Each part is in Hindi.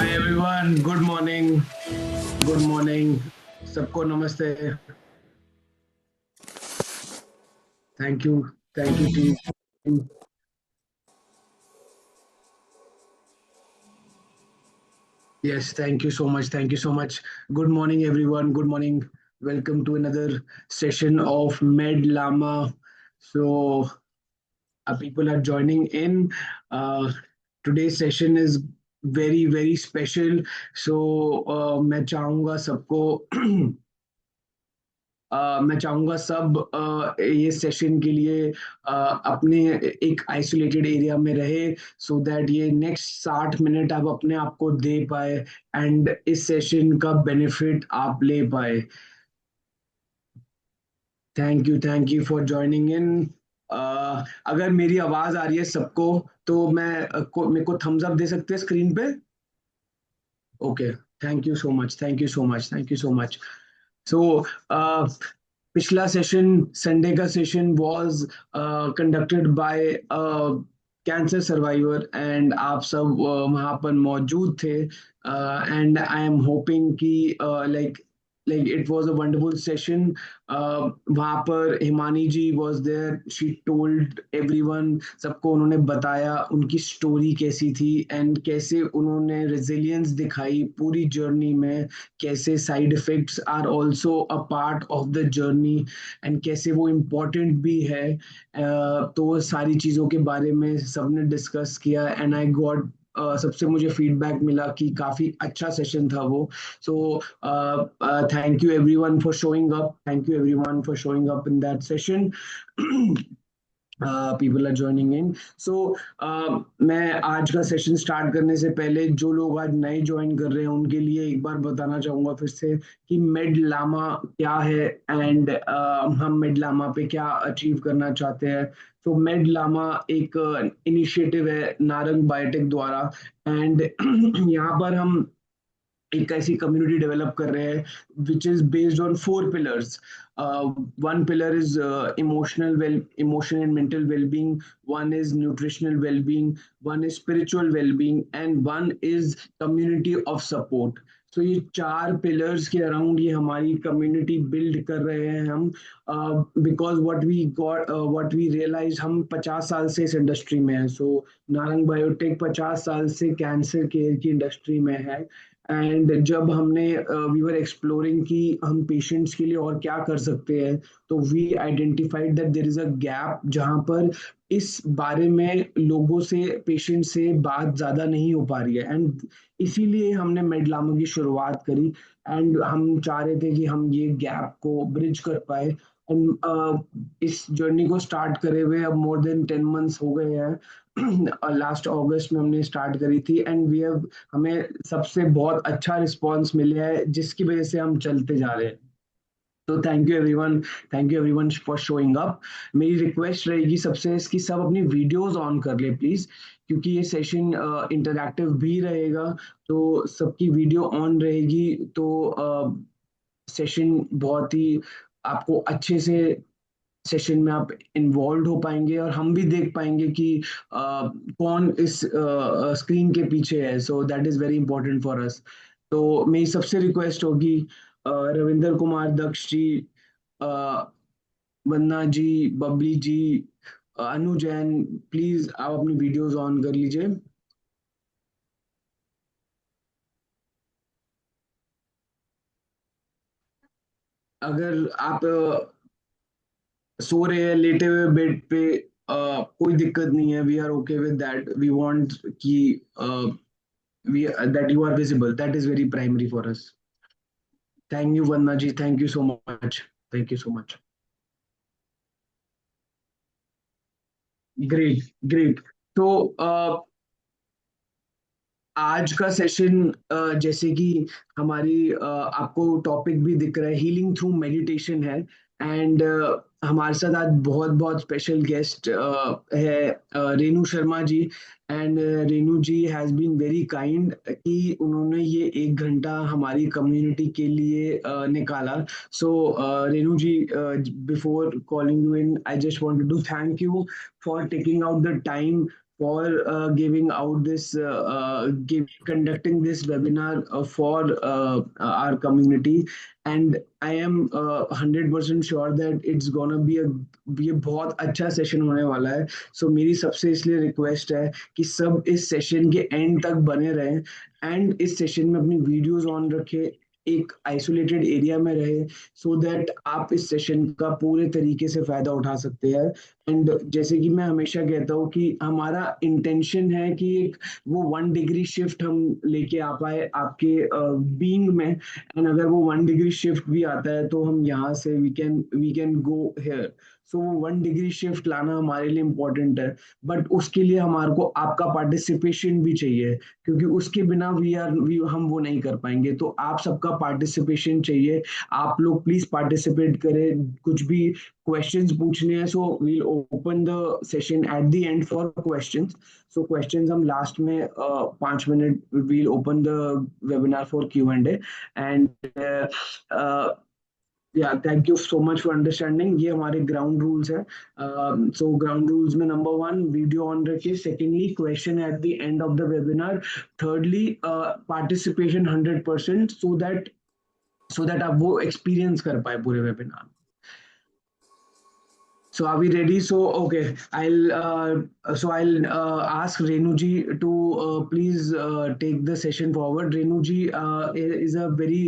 Hi everyone, good morning. Good morning. सबको नमस्ते. Thank you team. Yes, thank you so much. Good morning everyone, good morning. Welcome to another session of Med Lama. So people are joining in. Uh, Today's session is very special. So मैं चाहूँगा सबको मैं चाहूंगा सब ये सेशन के लिए अपने एक आइसोलेटेड एरिया में रहे सो दैट ये नेक्स्ट 60 मिनट आप अपने आप को दे पाए एंड इस सेशन का बेनिफिट आप ले पाए. Thank you for joining in. अगर मेरी आवाज आ रही है सबको तो मेरे को थम्स अप दे सकते हैं स्क्रीन पे. Okay. Thank you so much. So पिछला सेशन संडे का session was conducted by cancer survivor and आप सब वहाँ पर मौजूद थे एंड आई एम होपिंग कि like it was a wonderful session. वहाँ पर Himani ji was there. She told everyone. सबको उन्होंने बताया उनकी स्टोरी कैसी थी एंड कैसे उन्होंने रेजिलियंस दिखाई पूरी जर्नी में. कैसे side effects are also a part of the journey and कैसे वो इम्पोर्टेंट भी है. तो सारी चीज़ों के बारे में सबने डिस्कस किया एंड आई गॉट सबसे मुझे फीडबैक मिला कि काफ़ी अच्छा सेशन था वो. So thank you everyone for showing up. Thank you everyone for showing up in that session. People are joining in. So मैं आज का सेशन स्टार्ट करने से पहले जो लोग आज नए ज्वाइन कर रहे हैं उनके लिए एक बार बताना चाहूंगा फिर से कि मेड लामा क्या है एंड हम मेड लामा पे क्या अचीव करना चाहते हैं. तो मेड लामा एक इनिशिएटिव है नारंग बायोटेक द्वारा एंड यहाँ पर हम एक ऐसी कम्युनिटी डेवलप कर रहे हैं which is based on 4 pillars. One pillar is emotional and mental well-being. One is nutritional well-being. One is spiritual well-being, and one is community of support. So ये 4 पिलर्स के अराउंड ये हमारी कम्युनिटी बिल्ड कर रहे हैं हम. बिकॉज व्हाट वी रियलाइज हम 50 साल से इस इंडस्ट्री में हैं. सो नारंग बायोटेक 50 साल से कैंसर केयर की इंडस्ट्री में है एंड जब हमने वी वर एक्सप्लोरिंग कि हम पेशेंट्स के लिए और क्या कर सकते हैं तो we identified that there is a gap जहां पर इस बारे में लोगों से पेशेंट से बात ज़्यादा नहीं हो पा रही है एंड इसीलिए हमने मेडलामो की शुरुआत करी एंड हम चाह रहे थे कि हम ये गैप को ब्रिज कर पाए एंड इस जर्नी को स्टार्ट करे हुए अब मोर देन 10 मंथ्स हो गए हैं. लास्ट अगस्त में हमने स्टार्ट करी थी एंड वी हैव हमें सबसे बहुत अच्छा रिस्पांस मिला है जिसकी वजह से हम चलते जा रहे हैं. तो thank you everyone for showing up. मेरी रिक्वेस्ट रहेगी सबसे इसकी सब अपनी वीडियोस ऑन कर ले प्लीज क्योंकि ये सेशन इंटरैक्टिव भी रहेगा. तो सबकी वीडियो ऑन रहेगी तो सेशन बहुत ही आपको अच्छे से सेशन में आप इन्वॉल्व हो पाएंगे और हम भी देख पाएंगे कि कौन इस स्क्रीन के पीछे है. So that is very important for us. तो मेरी सबसे रिक्वेस्ट होगी रविंदर कुमार, दक्ष जी, अ, वंदना जी, बबली जी, अनु जैन, प्लीज आप अपनी वीडियोस ऑन कर लीजिए. अगर आप सो रहे हैं लेटे हुए बेड पे कोई दिक्कत नहीं है. We are okay with that. We want कि we that you are visible. That is very primary for us. Thank you, Vanna ji. Thank you so much. Thank you so much. Great, great. तो आज का सेशन जैसे कि हमारी आपको टॉपिक भी दिख रहा है हीलिंग थ्रू मेडिटेशन है एंड हमारे साथ आज बहुत बहुत स्पेशल गेस्ट है Renu Sharma ji. And Renu ji has been very kind कि उन्होंने ये 1 घंटा हमारी कम्युनिटी के लिए निकाला. So Renu ji, before calling you in I just wanted to thank you for taking out the time for giving out this conducting this webinar for our community. And I am 100% sure that it's gonna be a ये बहुत अच्छा सेशन होने वाला है. सो मेरी सबसे इसलिए रिक्वेस्ट है कि सब इस सेशन के एंड तक बने रहें एंड इस सेशन में अपनी वीडियोस ऑन रखें, एक आइसोलेटेड एरिया में रहे, सो दैट आप इस सेशन का पूरे तरीके से फायदा उठा सकते हैं. एंड जैसे कि मैं हमेशा कहता हूँ कि हमारा इंटेंशन है कि एक वो 1 डिग्री शिफ्ट हम लेके आ पाए आपके बीइंग में. एंड अगर वो 1 डिग्री शिफ्ट भी आता है तो हम यहाँ से वी कैन गो हेयर. सो वो 1 डिग्री शिफ्ट लाना हमारे लिए इम्पोर्टेंट है, बट उसके लिए हमारे को आपका पार्टिसिपेशन भी चाहिए, क्योंकि उसके बिना हम वो नहीं कर पाएंगे. तो आप सबका पार्टिसिपेशन चाहिए. आप लोग प्लीज पार्टिसिपेट करें. कुछ भी क्वेश्चंस पूछने हैं, so we'll open the session at the end for questions. So questions हम लास्ट में 5 minute we'll open the webinar for Q&A. And yeah thank you so much for understanding. ये हमारे ग्राउंड रूल्स है. सो ग्राउंड रूल्स में नंबर 1 वीडियो ऑन रखिए. Secondly question at the end of the webinar. Thirdly participation 100%, so that आप वो एक्सपीरियंस कर पाए पूरे webinar. So are we ready? So okay, I'll ask Renu ji to please take the session forward. Renu ji is a very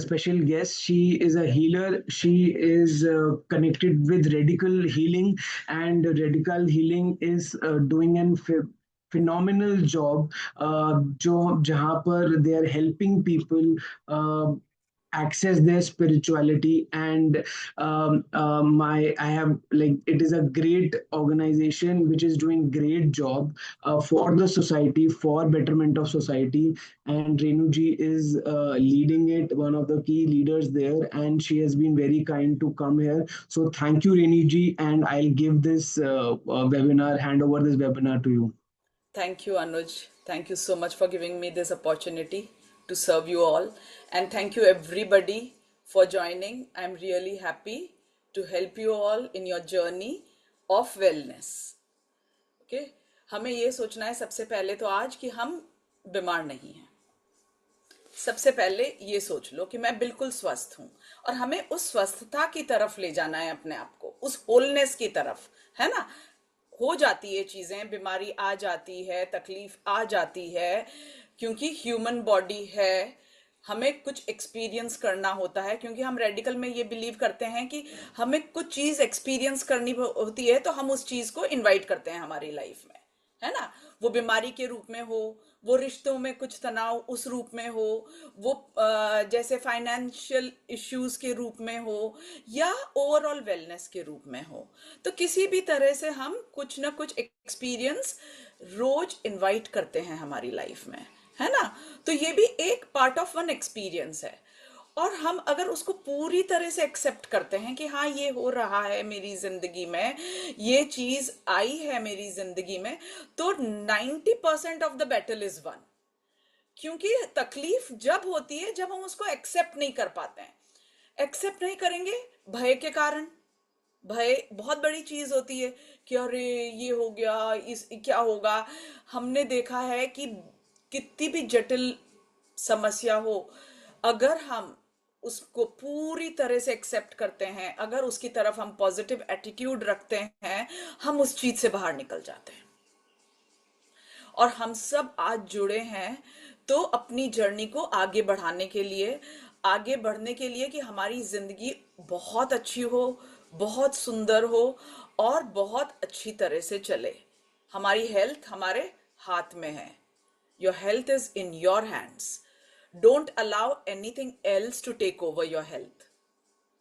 special guest. She is a healer. She is connected with Radical Healing, and Radical Healing is doing an phenomenal job. जो जहाँ पर they are helping people access their spirituality. And I have, like, it is a great organization which is doing great job for the society, for betterment of society. And Renu ji is leading it, one of the key leaders there, and she has been very kind to come here. So thank you, Renu ji, and I'll give this hand over this webinar to you. Thank you, Anuj. Thank you so much for giving me this opportunity to serve you all. And thank you everybody for joining. I'm really happy to help you all in your journey of wellness. Okay? हमें ये सोचना है सबसे पहले तो आज कि हम बीमार नहीं हैं. सबसे पहले ये सोच लो कि मैं बिल्कुल स्वस्थ हूं, और हमें उस स्वस्थता की तरफ ले जाना है अपने आप को, उस होलनेस की तरफ, है ना. हो जाती है चीजें, बीमारी आ जाती है, तकलीफ आ जाती है, क्योंकि ह्यूमन बॉडी है. हमें कुछ एक्सपीरियंस करना होता है, क्योंकि हम रेडिकल में ये बिलीव करते हैं कि हमें कुछ चीज एक्सपीरियंस करनी होती है, तो हम उस चीज को इनवाइट करते हैं हमारी लाइफ में, है ना. वो बीमारी के रूप में हो, वो रिश्तों में कुछ तनाव उस रूप में हो, वो जैसे फाइनेंशियल इश्यूज के रूप में हो, या ओवरऑल वेलनेस के रूप में हो. तो किसी भी तरह से हम कुछ ना कुछ एक्सपीरियंस रोज इनवाइट करते हैं हमारी लाइफ में, है ना. तो ये भी एक पार्ट ऑफ वन एक्सपीरियंस है, और हम अगर उसको पूरी तरह से एक्सेप्ट करते हैं कि हाँ ये हो रहा है मेरी जिंदगी में, ये चीज आई है मेरी जिंदगी में, तो 90% of the battle is one. क्योंकि तकलीफ जब होती है जब हम उसको एक्सेप्ट नहीं कर पाते हैं. एक्सेप्ट नहीं करेंगे भय के कारण. भय बहुत बड़ी चीज होती है कि अरे ये हो गया, इस क्या होगा. हमने देखा है कि कितनी भी जटिल समस्या हो, अगर हम उसको पूरी तरह से एक्सेप्ट करते हैं, अगर उसकी तरफ हम पॉजिटिव एटीट्यूड रखते हैं, हम उस चीज से बाहर निकल जाते हैं. और हम सब आज जुड़े हैं तो अपनी जर्नी को आगे बढ़ाने के लिए, आगे बढ़ने के लिए कि हमारी जिंदगी बहुत अच्छी हो, बहुत सुंदर हो, और बहुत अच्छी तरह से चले. हमारी हेल्थ हमारे हाथ में है. Your health is in your hands. Don't allow anything else to take over your health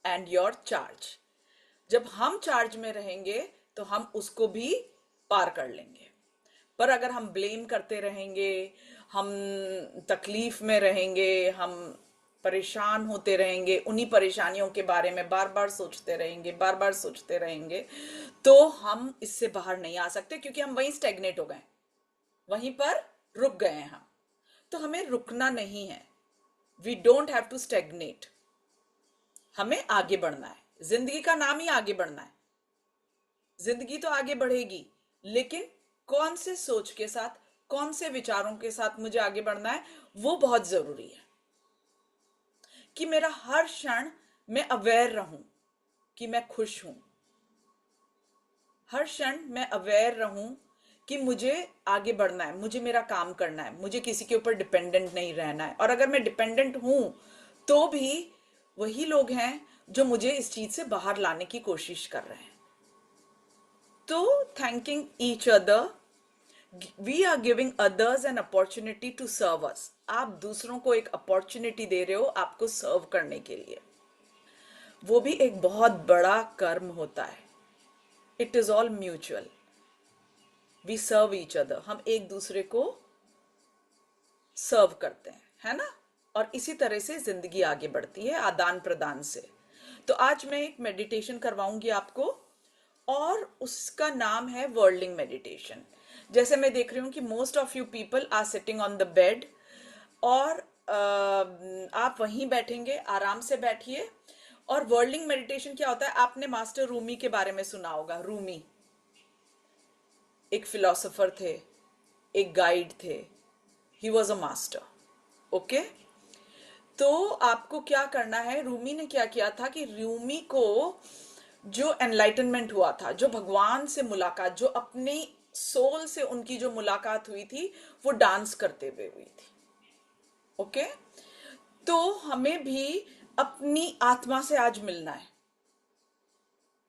and your charge. जब हम चार्ज में रहेंगे तो हम उसको भी पार कर लेंगे. पर अगर हम ब्लेम करते रहेंगे, हम तकलीफ में रहेंगे, हम परेशान होते रहेंगे, उन्हीं परेशानियों के बारे में बार बार सोचते रहेंगे, तो हम इससे बाहर नहीं आ सकते, क्योंकि हम वहीं स्टेगनेट हो गए, वहीं पर रुक गए हैं हम. तो हमें रुकना नहीं है. We don't have to stagnate. हमें आगे बढ़ना है. जिंदगी का नाम ही आगे बढ़ना है. जिंदगी तो आगे बढ़ेगी, लेकिन कौन से सोच के साथ, कौन से विचारों के साथ मुझे आगे बढ़ना है, वो बहुत जरूरी है। कि मेरा हर क्षण मैं अवेयर रहूं कि मैं खुश हूं, हर क्षण मैं अवेयर रहूं कि मुझे आगे बढ़ना है, मुझे मेरा काम करना है, मुझे किसी के ऊपर डिपेंडेंट नहीं रहना है। और अगर मैं डिपेंडेंट हूं तो भी वही लोग हैं जो मुझे इस चीज से बाहर लाने की कोशिश कर रहे हैं। तो thanking each other, we are giving others an opportunity to serve us. आप दूसरों को एक अपॉर्चुनिटी दे रहे हो आपको सर्व करने के लिए। वो भी एक बहुत बड़ा कर्म होता है। It is all mutual, we serve each other, हम एक दूसरे को सर्व करते हैं, है ना। और इसी तरह से जिंदगी आगे बढ़ती है, आदान प्रदान से। तो आज मैं एक मेडिटेशन करवाऊंगी आपको, और उसका नाम है वर्ल्डिंग मेडिटेशन। जैसे मैं देख रही हूं कि most of you people are sitting on the bed, और आप वहीं बैठेंगे, आराम से बैठिए। और वर्ल्डिंग मेडिटेशन क्या होता है, आपने मास्टर रूमी के बारे में सुना होगा। रूमी एक फिलोसोफर थे, एक गाइड थे, he was a master. Okay, तो आपको क्या करना है, रूमी ने क्या किया था कि रूमी को जो एनलाइटनमेंट हुआ था, जो भगवान से मुलाकात, जो अपनी सोल से उनकी जो मुलाकात हुई थी, वो डांस करते हुए हुई थी। ओके, तो हमें भी अपनी आत्मा से आज मिलना है,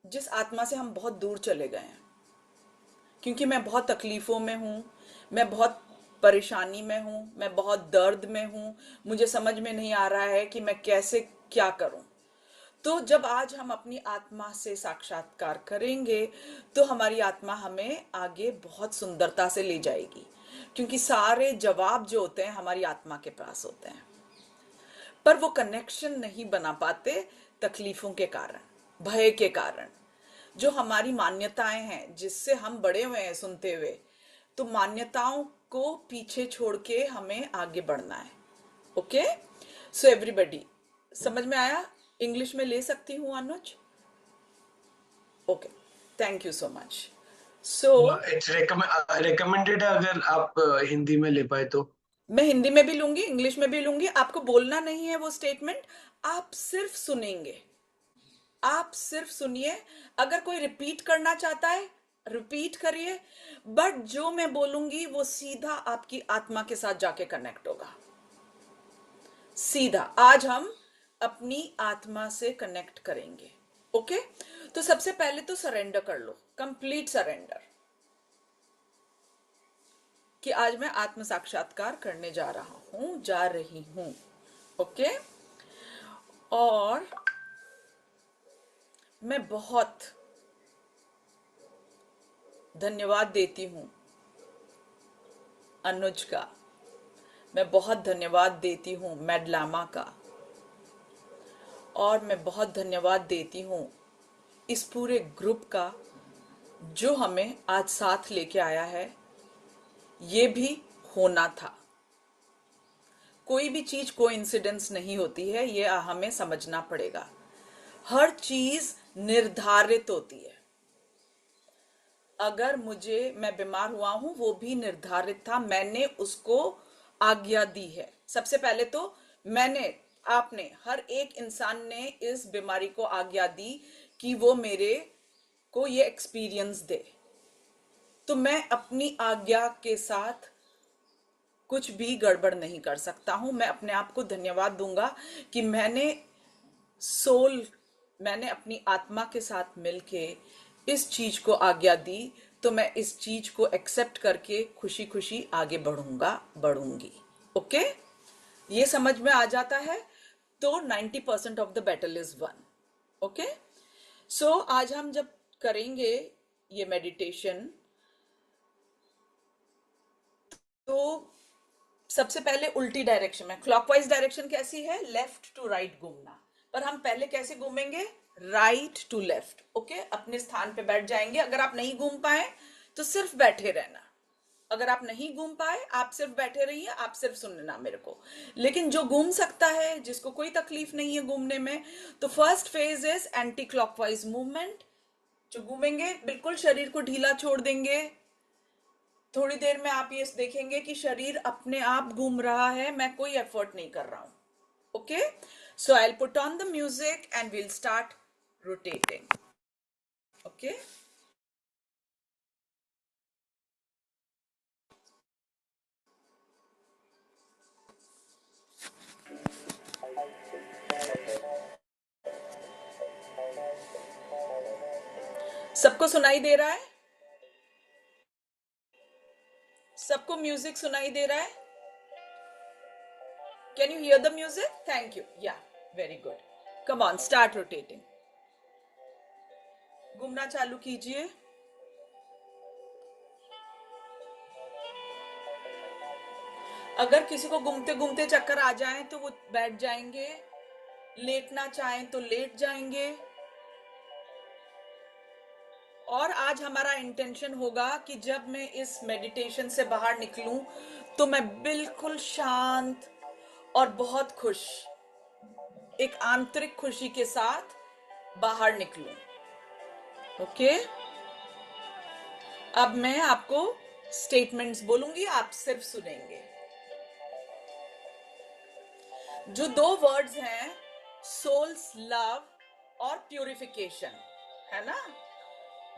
जिस आत्मा से हम बहुत दूर चले गए हैं। क्योंकि मैं बहुत तकलीफों में हूं, मैं बहुत परेशानी में हूं, मैं बहुत दर्द में हूं, मुझे समझ में नहीं आ रहा है कि मैं कैसे क्या करूं। तो जब आज हम अपनी आत्मा से साक्षात्कार करेंगे तो हमारी आत्मा हमें आगे बहुत सुंदरता से ले जाएगी। क्योंकि सारे जवाब जो होते हैं हमारी आत्मा के पास होते हैं, पर वो कनेक्शन नहीं बना पाते तकलीफों के कारण, भय के कारण। जो हमारी मान्यताएं हैं जिससे हम बड़े हुए हैं सुनते हुए, तो मान्यताओं को पीछे छोड़ के हमें आगे बढ़ना है। ओके, सो एवरीबडी, समझ में आया? इंग्लिश में ले सकती हूँ Anuj? Okay, thank you so much. So it's recommended है अगर आप हिंदी में ले पाए तो। मैं हिंदी में भी लूंगी, इंग्लिश में भी लूंगी। आपको बोलना नहीं है वो स्टेटमेंट, आप सिर्फ सुनेंगे, आप सिर्फ सुनिए। अगर कोई रिपीट करना चाहता है रिपीट करिए, बट जो मैं बोलूंगी वो सीधा आपकी आत्मा के साथ जाके कनेक्ट होगा। सीधा आज हम अपनी आत्मा से कनेक्ट करेंगे। ओके, तो सबसे पहले तो सरेंडर कर लो, कंप्लीट सरेंडर, कि आज मैं आत्म साक्षात्कार करने जा रहा हूं, जा रही हूं। ओके, और मैं बहुत धन्यवाद देती हूं अनुज का, मैं बहुत धन्यवाद देती हूं मैडलामा का, और मैं बहुत धन्यवाद देती हूं इस पूरे ग्रुप का जो हमें आज साथ लेके आया है। ये भी होना था, कोई भी चीज कोइंसिडेंस नहीं होती है, ये हमें समझना पड़ेगा। हर चीज निर्धारित होती है। अगर मैं बीमार हुआ हूं वो भी निर्धारित था, मैंने उसको आज्ञा दी है। सबसे पहले तो मैंने, आपने, हर एक इंसान ने इस बीमारी को आज्ञा दी कि वो मेरे को ये एक्सपीरियंस दे। तो मैं अपनी आज्ञा के साथ कुछ भी गड़बड़ नहीं कर सकता हूं। मैं अपने आप को धन्यवाद दूंगा कि मैंने अपनी आत्मा के साथ मिलके इस चीज को आज्ञा दी, तो मैं इस चीज को एक्सेप्ट करके खुशी खुशी आगे बढ़ूंगी। ओके, ये समझ में आ जाता है तो 90% of the battle is won. Okay, so आज हम जब करेंगे ये मेडिटेशन, तो सबसे पहले उल्टी डायरेक्शन में, क्लॉकवाइज डायरेक्शन कैसी है, लेफ्ट टू राइट घूमना, पर हम पहले कैसे घूमेंगे, राइट टू लेफ्ट। ओके, अपने स्थान पे बैठ जाएंगे। अगर आप नहीं घूम पाए तो सिर्फ बैठे रहना, अगर आप नहीं घूम पाए आप सिर्फ बैठे रहिए, आप सिर्फ सुनना मेरे को। लेकिन जो घूम सकता है, जिसको कोई तकलीफ नहीं है घूमने में, तो first phase is anti clockwise movement. जो घूमेंगे बिल्कुल शरीर को ढीला छोड़ देंगे, थोड़ी देर में आप ये देखेंगे कि शरीर अपने आप घूम रहा है, मैं कोई एफर्ट नहीं कर रहा हूं। Okay, so I will put on the music and we'll start rotating. Okay, सबको सुनाई दे रहा है? सबको म्यूजिक सुनाई दे रहा है? Can you hear the music? Thank you. Yeah, very good. Come on, start rotating. घूमना चालू कीजिए। अगर किसी को घूमते घूमते चक्कर आ जाए तो वो बैठ जाएंगे, लेटना चाहें तो लेट जाएंगे। और आज हमारा इंटेंशन होगा कि जब मैं इस मेडिटेशन से बाहर निकलूं तो मैं बिल्कुल शांत और बहुत खुश, एक आंतरिक खुशी के साथ बाहर निकलूं। ओके, अब मैं आपको स्टेटमेंट्स बोलूंगी, आप सिर्फ सुनेंगे। जो दो वर्ड्स हैं, सोल्स लव और प्यूरिफिकेशन, है ना?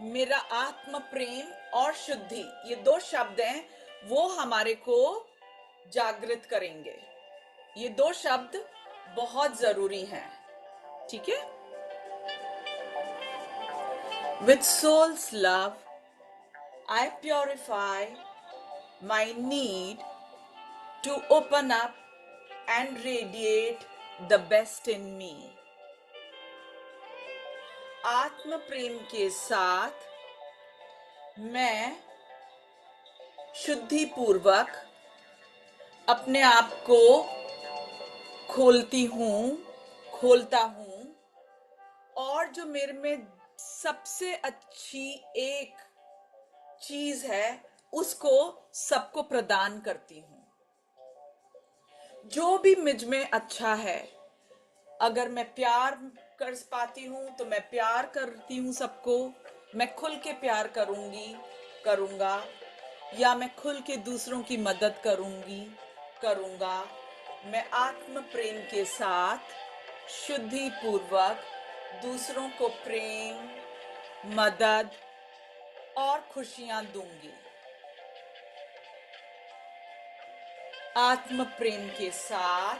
मेरा आत्म प्रेम और शुद्धि, ये दो शब्द हैं, वो हमारे को जागृत करेंगे। ये दो शब्द बहुत जरूरी हैं, ठीक है? With soul's love I purify my need to open up and radiate the best in me। आत्म प्रेम के साथ मैं शुद्धि पूर्वक अपने आप को खोलता हूं, और जो मेरे में सबसे अच्छी एक चीज है उसको सबको प्रदान करती हूं। जो भी मुझ में अच्छा है, अगर मैं प्यार कर पाती हूं तो मैं प्यार करती हूं सबको, मैं खुल के प्यार करूंगा, या मैं खुल के दूसरों की मदद करूंगा। मैं आत्म प्रेम के साथ शुद्धि पूर्वक दूसरों को प्रेम, मदद और खुशियां दूंगी। आत्म प्रेम के साथ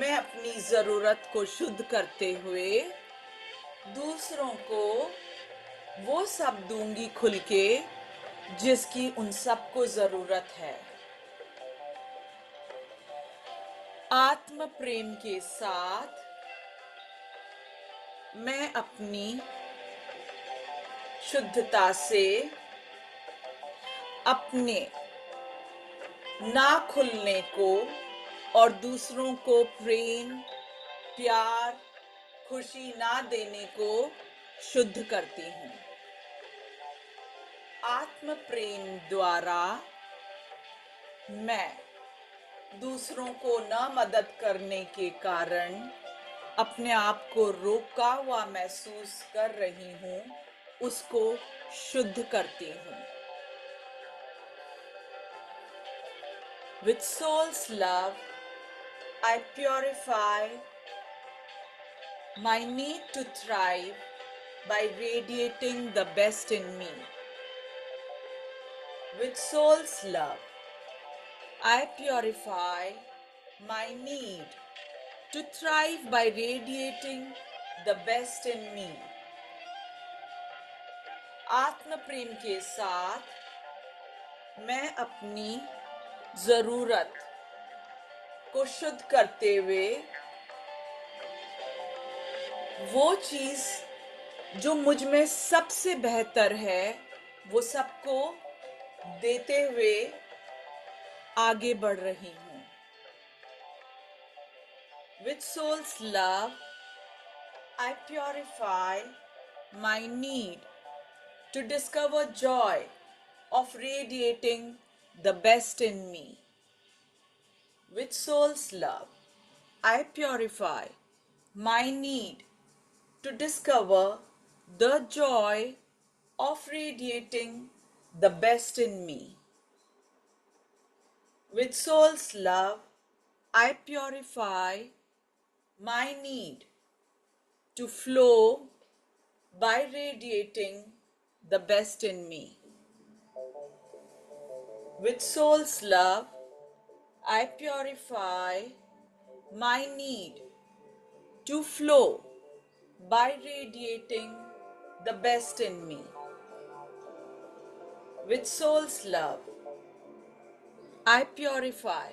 मैं अपनी जरूरत को शुद्ध करते हुए दूसरों को वो सब दूंगी खुल के जिसकी उन सबको जरूरत है। आत्म प्रेम के साथ मैं अपनी शुद्धता से अपने ना खुलने को और दूसरों को प्रेम, प्यार, खुशी ना देने को शुद्ध करती हूँ। आत्म प्रेम द्वारा मैं दूसरों को न मदद करने के कारण अपने आप को रोका हुआ महसूस कर रही हूँ, उसको शुद्ध करती हूँ। With soul's love, I purify my need to thrive by radiating the best in me. With soul's love, I purify my need to thrive by radiating the best in me. आत्म प्रेम के साथ मैं अपनी जरूरत को शुद्ध करते हुए वो चीज जो मुझ में सबसे बेहतर है वो सबको देते हुए आगे बढ़ रही हूं। With soul's love, I purify my need to discover joy of radiating the best in me. With soul's love, I purify my need to discover the joy of radiating the best in me. With soul's love, I purify my need to flow by radiating the best in me. With soul's love, I purify my need to flow by radiating the best in me. With soul's love, I purify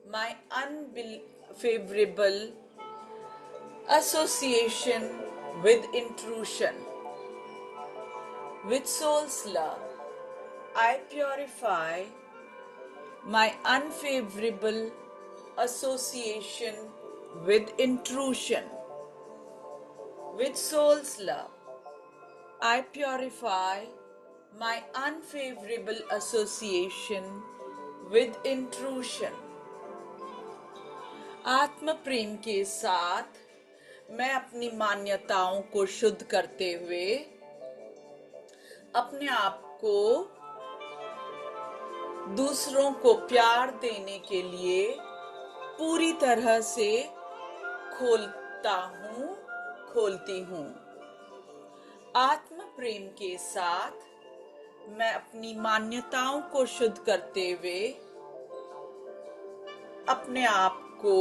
my unfavorable association with intrusion. With soul's love, I purify my unfavorable association with intrusion. With soul's love, I purify my unfavorable association with intrusion. आत्म प्रेम के साथ मैं अपनी मान्यताओं को शुद्ध करते हुए अपने आप को दूसरों को प्यार देने के लिए पूरी तरह से खोलती हूँ। आत्म प्रेम के साथ मैं अपनी मान्यताओं को शुद्ध करते हुए अपने आप को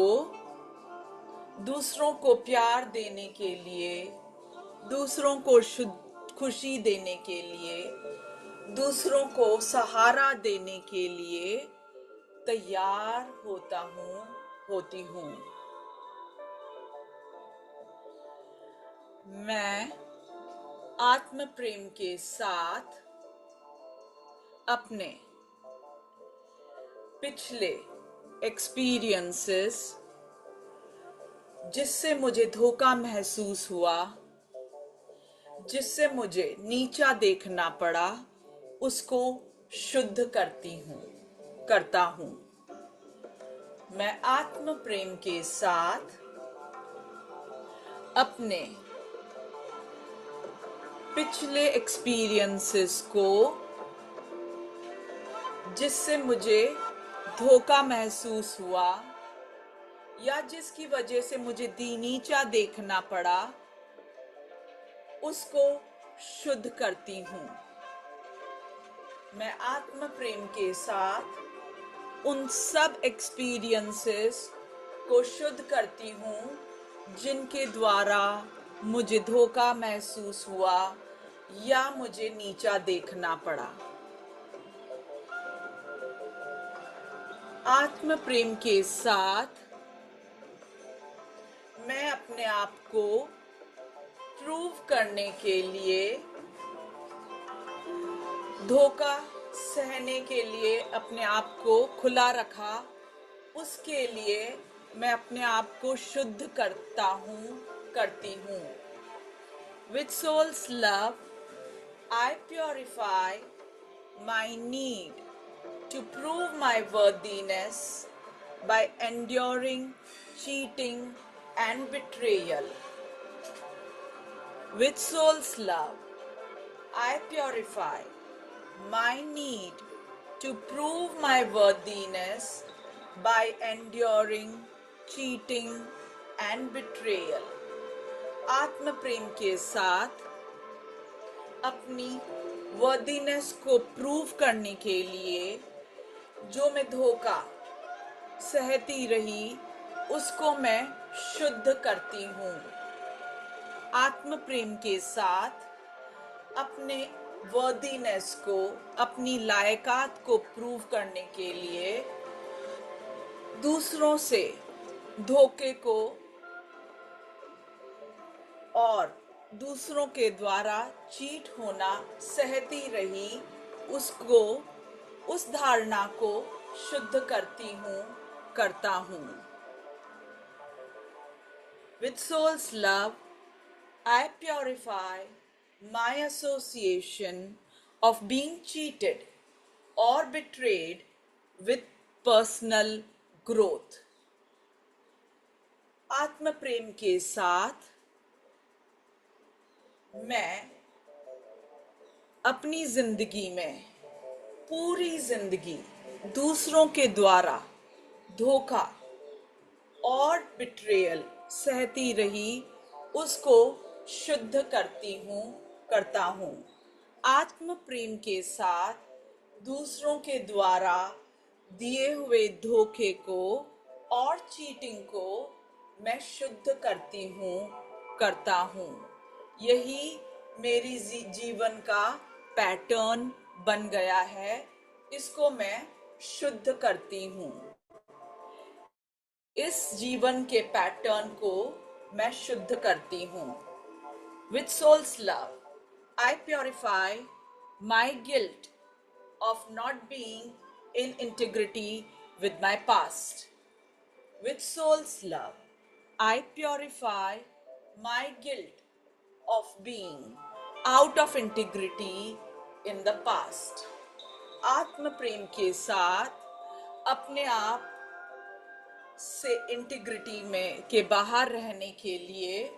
दूसरों को प्यार देने के लिए, दूसरों को खुशी देने के लिए, दूसरों को सहारा देने के लिए तैयार होती हूँ। मैं आत्म प्रेम के साथ अपने पिछले एक्सपीरियंसेस जिससे मुझे धोखा महसूस हुआ, जिससे मुझे नीचा देखना पड़ा, उसको शुद्ध करता हूँ। मैं आत्म प्रेम के साथ अपने पिछले एक्सपीरियंसेस को जिससे मुझे धोखा महसूस हुआ या जिसकी वजह से मुझे नीचा देखना पड़ा, उसको शुद्ध करती हूँ। मैं आत्म प्रेम के साथ उन सब एक्सपीरियंसेस को शुद्ध करती हूँ जिनके द्वारा मुझे धोखा महसूस हुआ या मुझे नीचा देखना पड़ा। आत्म प्रेम के साथ मैं अपने आप को प्रूव करने के लिए, धोखा सहने के लिए अपने आप को खुला रखा, उसके लिए मैं अपने आप को शुद्ध करती हूँ। With soul's love, I purify my need to prove my worthiness by enduring cheating and betrayal. With soul's love, I purify my need to prove my worthiness by enduring cheating and betrayal. आत्म प्रेम के साथ अपनी वर्दीनेस को प्रूव करने के लिए जो मैं धोखा सहती रही, उसको मैं शुद्ध करती हूँ। आत्म प्रेम के साथ अपने वर्दीनेस को, अपनी लायकात को प्रूव करने के लिए दूसरों से धोखे को और दूसरों के द्वारा चीट होना सहती रही, उस धारणा को शुद्ध करता हूँ। With soul's love, I purify my association of being cheated or betrayed with personal growth. आत्म प्रेम के साथ मैं अपनी जिंदगी में पूरी जिंदगी दूसरों के द्वारा धोखा और बिट्रेयल सहती रही, उसको शुद्ध करता हूँ। आत्म प्रेम के साथ दूसरों के द्वारा दिए हुए धोखे को और चीटिंग को मैं शुद्ध करता हूँ। यही मेरी जीवन का पैटर्न बन गया है। इसको मैं शुद्ध करती हूँ। इस जीवन के पैटर्न को मैं शुद्ध करती हूँ। With soul's love, I purify my guilt of not being in integrity with my past. With soul's love, I purify my guilt of being out of integrity in the past. आत्म प्रेम के साथ अपने आप से इंटीग्रिटी में के बाहर रहने के लिए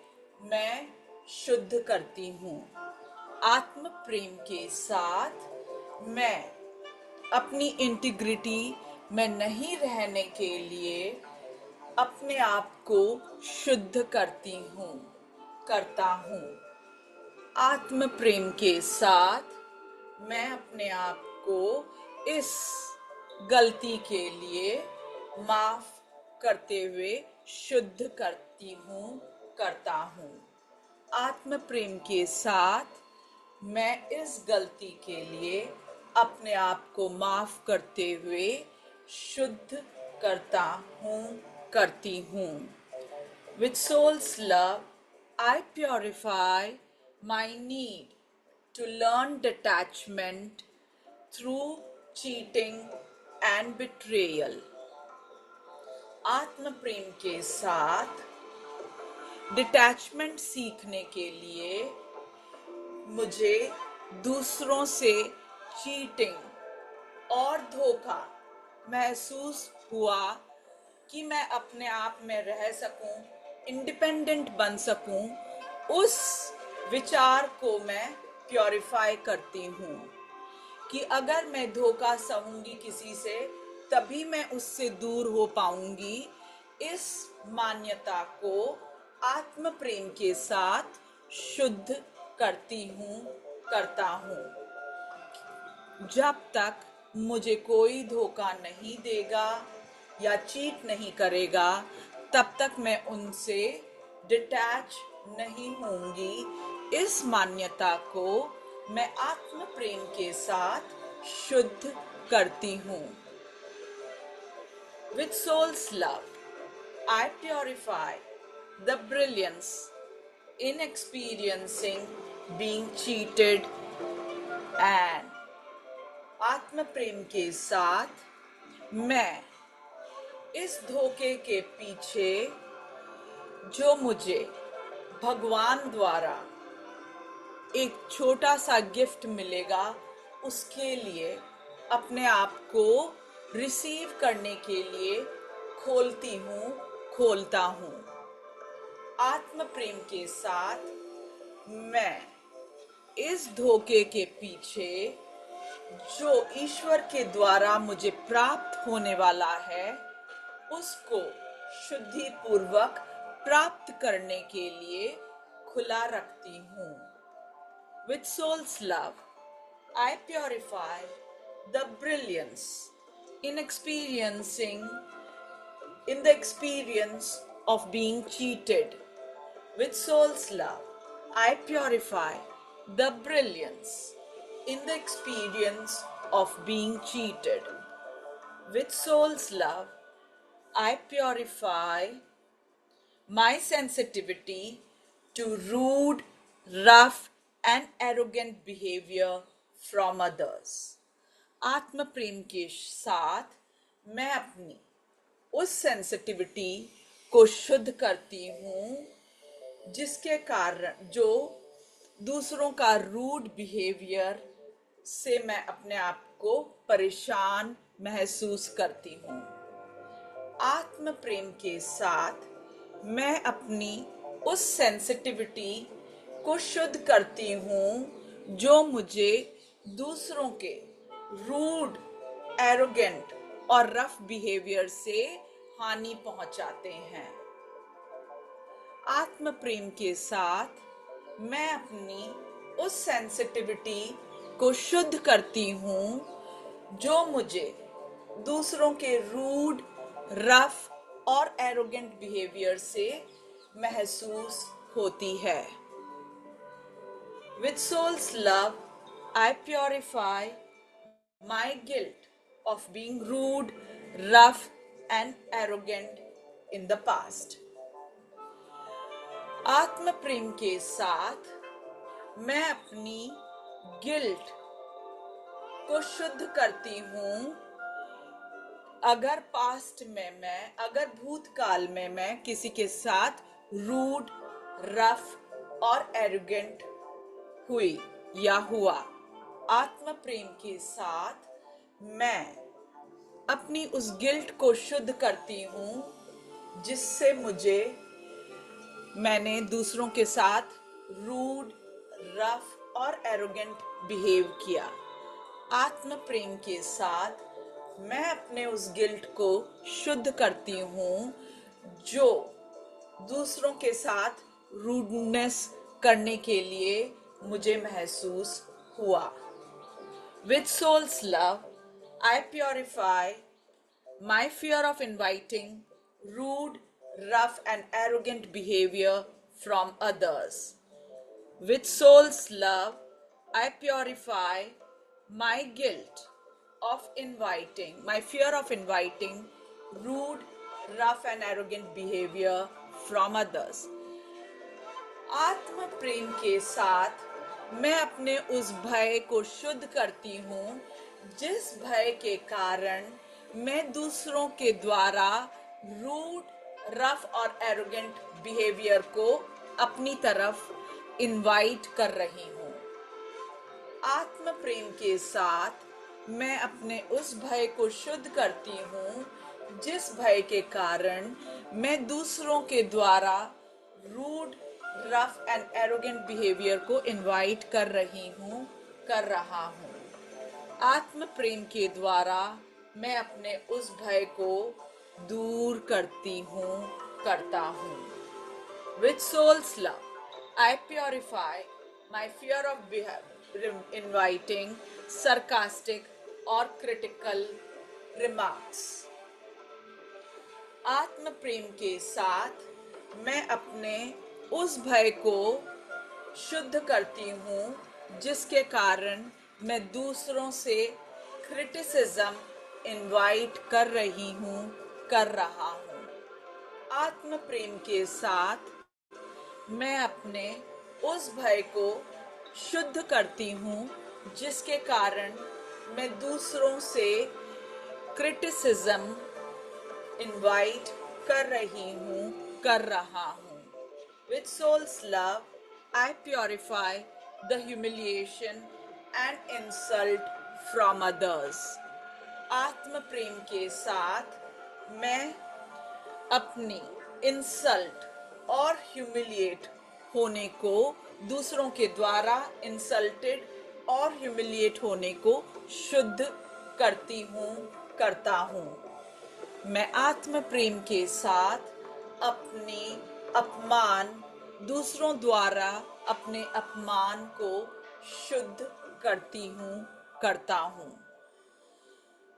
मैं शुद्ध करती हूँ। आत्म प्रेम के साथ मैं अपनी इंटीग्रिटी में नहीं रहने के लिए अपने आप को शुद्ध करता हूँ। आत्म प्रेम के साथ मैं अपने आप को इस गलती के लिए माफ करते हुए शुद्ध करता हूँ। आत्म प्रेम के साथ मैं इस गलती के लिए अपने आप को माफ करते हुए शुद्ध करती हूँ। With soul's love, I purify my need to learn detachment through cheating and betrayal. आत्म प्रेम के साथ डिटैचमेंट सीखने के लिए मुझे दूसरों से चीटिंग और धोखा महसूस हुआ कि मैं अपने आप में रह सकूं, इंडिपेंडेंट बन सकूं, उस विचार को मैं प्योरीफाई करती हूँ कि अगर मैं धोखा सहूंगी किसी से तभी मैं उससे दूर हो पाऊंगी। इस मान्यता को आत्म प्रेम के साथ शुद्ध करता हूँ। जब तक मुझे कोई धोखा नहीं देगा या चीट नहीं करेगा, तब तक मैं उनसे डिटैच नहीं होंगी। इस मान्यता को मैं आत्म प्रेम के साथ शुद्ध करती हूँ। With soul's love, I purify the brilliance in experiencing being cheated and आत्म प्रेम के साथ मैं इस धोखे के पीछे जो मुझे भगवान द्वारा एक छोटा सा गिफ्ट मिलेगा, उसके लिए अपने आप को रिसीव करने के लिए खोलता हूँ। आत्म प्रेम के साथ मैं इस धोखे के पीछे जो ईश्वर के द्वारा मुझे प्राप्त होने वाला है, उसको शुद्धि पूर्वक प्राप्त करने के लिए खुला रखती हूँ। With soul's love, I purify the brilliance in the experience of being cheated. With soul's love, I purify the brilliance in the experience of being cheated. With soul's love, I purify my sensitivity to rude, rough, and arrogant behavior from others. आत्म प्रेम के साथ मैं अपनी उस सेंसिटिविटी को शुद्ध करती हूँ जिसके कारण जो दूसरों का रूड बिहेवियर से मैं अपने आप को परेशान महसूस करती हूँ। आत्म प्रेम के साथ मैं अपनी उस सेंसिटिविटी को शुद्ध करती हूँ जो मुझे दूसरों के रूड, एरोगेंट और रफ बिहेवियर से हानि पहुंचाते हैं। आत्म प्रेम के साथ मैं अपनी उस सेंसिटिविटी को शुद्ध करती हूँ जो मुझे दूसरों के रूड, रफ और एरोगेंट बिहेवियर से महसूस होती है। With soul's love, I purify my guilt of being rude, rough, and arrogant in the past. आत्म प्रेम के साथ मैं अपनी गिल्ट को शुद्ध करती हूँ अगर भूतकाल में मैं किसी के साथ रूड, रफ और एरोगेंट हुई या हुआ। आत्म प्रेम के साथ मैं अपनी उस गिल्ट को शुद्ध करती हूँ जिससे मैंने दूसरों के साथ रूड, रफ और एरोगेंट बिहेव किया। आत्म प्रेम के साथ मैं अपने उस गिल्ट को शुद्ध करती हूँ जो दूसरों के साथ रूडनेस करने के लिए मुझे महसूस हुआ। With soul's love, I purify my fear of inviting rude, rough, and arrogant behavior from others. With soul's love, I purify my fear of inviting rude, rough, and arrogant behavior from others. आत्म प्रेम के साथ मैं अपने उस भय को शुद्ध करती हूँ जिस भय के कारण मैं दूसरों के द्वारा रूड, रफ और एरोगेंट बिहेवियर को अपनी तरफ इनवाइट कर रही हूँ। आत्म प्रेम के साथ मैं अपने उस भय को शुद्ध करती हूँ जिस भय के कारण मैं दूसरों के द्वारा rude, rough and arrogant behaviour को इनवाइट कर रहा हूँ। आत्म प्रेम के द्वारा मैं अपने उस भय को दूर करता हूँ। With soul's love, I purify my fear of inviting sarcastic or critical remarks. आत्म प्रेम के साथ मैं अपने उस भय को शुद्ध करती हूँ जिसके कारण मैं दूसरों से क्रिटिसिज्म इनवाइट कर रहा हूँ। आत्म प्रेम के साथ मैं अपने उस भय को शुद्ध करती हूँ जिसके कारण मैं दूसरों से क्रिटिसिज्म इनवाइट कर रहा हूँ। With soul's love, I purify the humiliation and insult from others. आत्म प्रेम के साथ मैं अपनी इंसल्ट और ह्यूमिलिएट होने को दूसरों के द्वारा इंसल्टेड और ह्यूमिलिएट होने को शुद्ध करता हूँ। मैं आत्म प्रेम के साथ दूसरों द्वारा अपने अपमान को शुद्ध करता हूँ।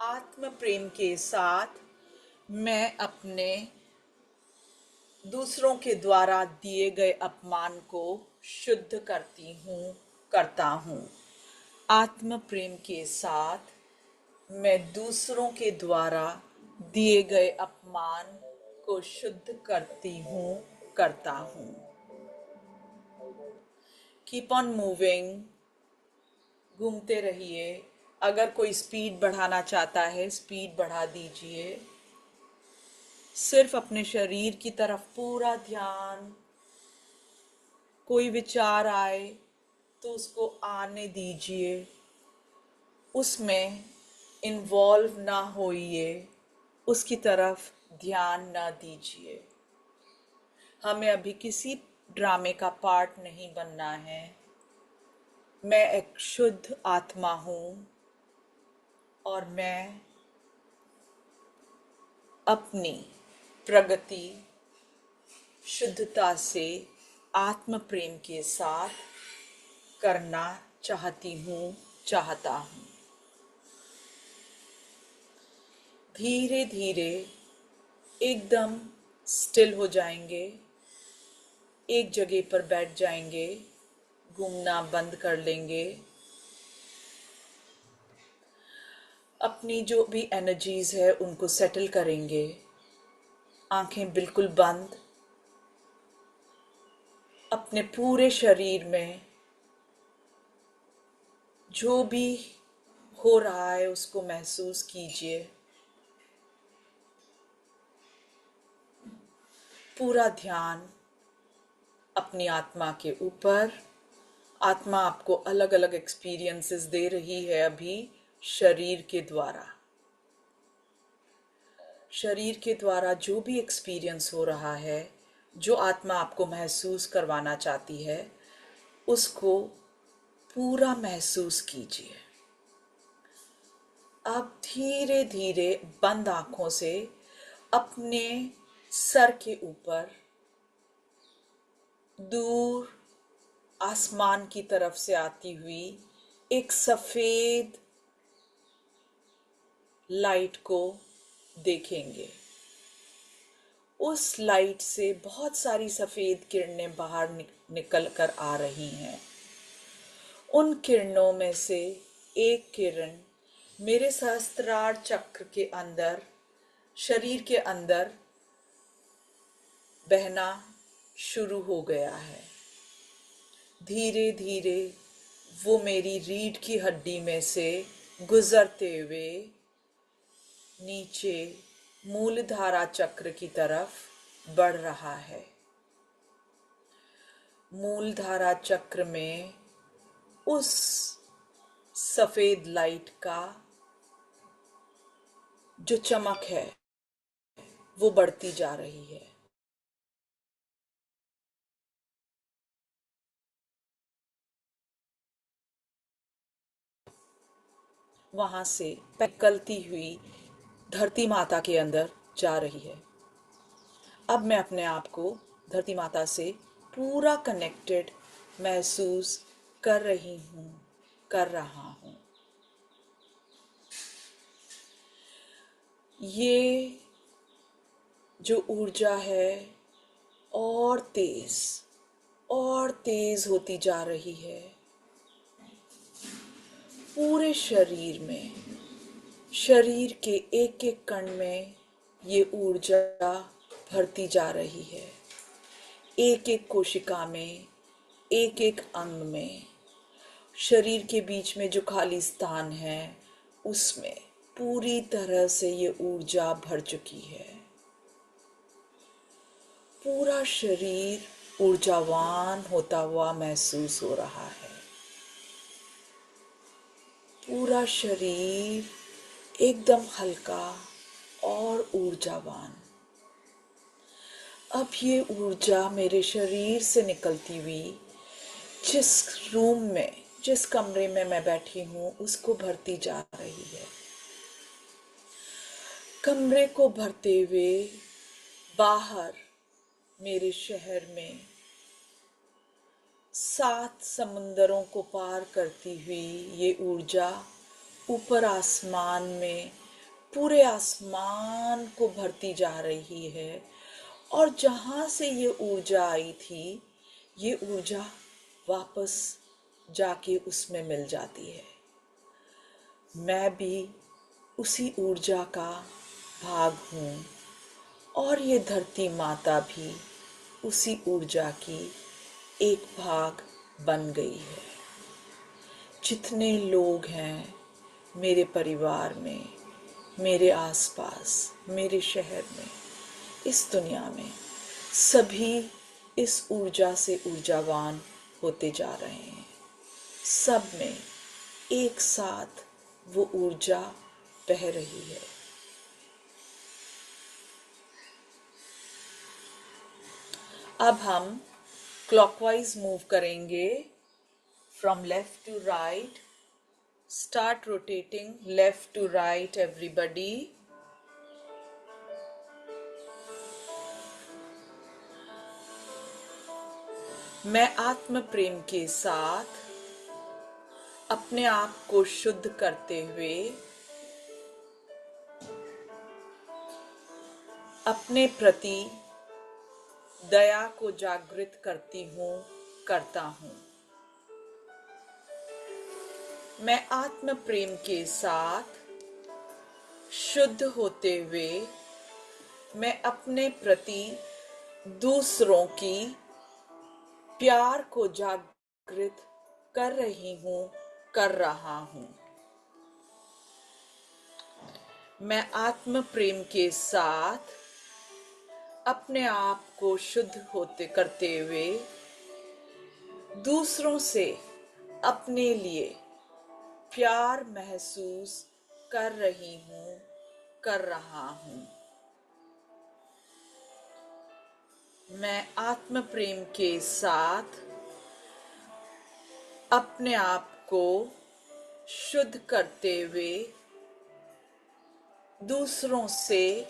आत्म प्रेम के साथ मैं अपने दूसरों के द्वारा दिए गए अपमान को शुद्ध करता हूँ। आत्म प्रेम के साथ मैं दूसरों के द्वारा दिए गए अपमान को शुद्ध करता हूँ। कीप ऑन मूविंग, घूमते रहिए। अगर कोई स्पीड बढ़ाना चाहता है, स्पीड बढ़ा दीजिए। सिर्फ अपने शरीर की तरफ पूरा ध्यान। कोई विचार आए तो उसको आने दीजिए, उसमें इन्वॉल्व ना होइए, उसकी तरफ ध्यान ना दीजिए। हमें अभी किसी ड्रामे का पार्ट नहीं बनना है। मैं एक शुद्ध आत्मा हूँ। और मैं अपनी प्रगति शुद्धता से आत्म प्रेम के साथ करना चाहता हूँ। धीरे धीरे एकदम स्टिल हो जाएंगे, एक जगह पर बैठ जाएंगे, घूमना बंद कर लेंगे। अपनी जो भी एनर्जीज है उनको सेटल करेंगे। आंखें बिल्कुल बंद, अपने पूरे शरीर में जो भी हो रहा है उसको महसूस कीजिए। पूरा ध्यान अपनी आत्मा के ऊपर। आत्मा आपको अलग अलग एक्सपीरियंसेस दे रही है अभी शरीर के द्वारा। शरीर के द्वारा जो भी एक्सपीरियंस हो रहा है, जो आत्मा आपको महसूस करवाना चाहती है, उसको पूरा महसूस कीजिए। अब धीरे धीरे बंद आंखों से अपने सर के ऊपर दूर आसमान की तरफ से आती हुई एक सफेद लाइट को देखेंगे। उस लाइट से बहुत सारी सफेद किरणें बाहर निकल कर आ रही हैं। उन किरणों में से एक किरण मेरे सहस्त्रार चक्र के अंदर, शरीर के अंदर बहना शुरू हो गया है। धीरे धीरे वो मेरी रीढ़ की हड्डी में से गुजरते हुए नीचे मूलधारा चक्र की तरफ बढ़ रहा है। मूलधारा चक्र में उस सफेद लाइट का जो चमक है वो बढ़ती जा रही है। वहां से निकलती हुई धरती माता के अंदर जा रही है। अब मैं अपने आप को धरती माता से पूरा कनेक्टेड महसूस कर रहा हूं। ये जो ऊर्जा है और तेज होती जा रही है। पूरे शरीर में, शरीर के एक एक कण में ये ऊर्जा भरती जा रही है। एक एक कोशिका में, एक एक अंग में, शरीर के बीच में जो खाली स्थान है उसमें पूरी तरह से ये ऊर्जा भर चुकी है। पूरा शरीर ऊर्जावान होता हुआ महसूस हो रहा है। पूरा शरीर एकदम हल्का और ऊर्जावान। अब ये ऊर्जा मेरे शरीर से निकलती हुई जिस रूम में, जिस कमरे में मैं बैठी हूँ उसको भरती जा रही है। कमरे को भरते हुए बाहर मेरे शहर में 7 समुंदरों को पार करती हुई ये ऊर्जा ऊपर आसमान में पूरे आसमान को भरती जा रही है। और जहां से ये ऊर्जा आई थी, ये ऊर्जा वापस जाके उसमें मिल जाती है। मैं भी उसी ऊर्जा का भाग हूँ और ये धरती माता भी उसी ऊर्जा की एक भाग बन गई है। जितने लोग हैं मेरे परिवार में, मेरे आसपास, मेरे शहर में, इस दुनिया में, सभी इस ऊर्जा से ऊर्जावान होते जा रहे हैं। सब में एक साथ वो ऊर्जा बह रही है। अब हम क्लॉकवाइज मूव करेंगे from left to right Start rotating left to right, everybody. मैं आत्म प्रेम के साथ अपने आप को शुद्ध करते हुए अपने प्रति दया को जागृत करता हूँ। मैं आत्म प्रेम के साथ शुद्ध होते हुए मैं अपने प्रति दूसरों की प्यार को जागृत कर रहा हूँ। मैं आत्म प्रेम के साथ अपने आप को शुद्ध करते हुए दूसरों से अपने लिए प्यार महसूस कर रहा हूँ। मैं आत्म प्रेम के साथ अपने आप को शुद्ध करते हुए दूसरों से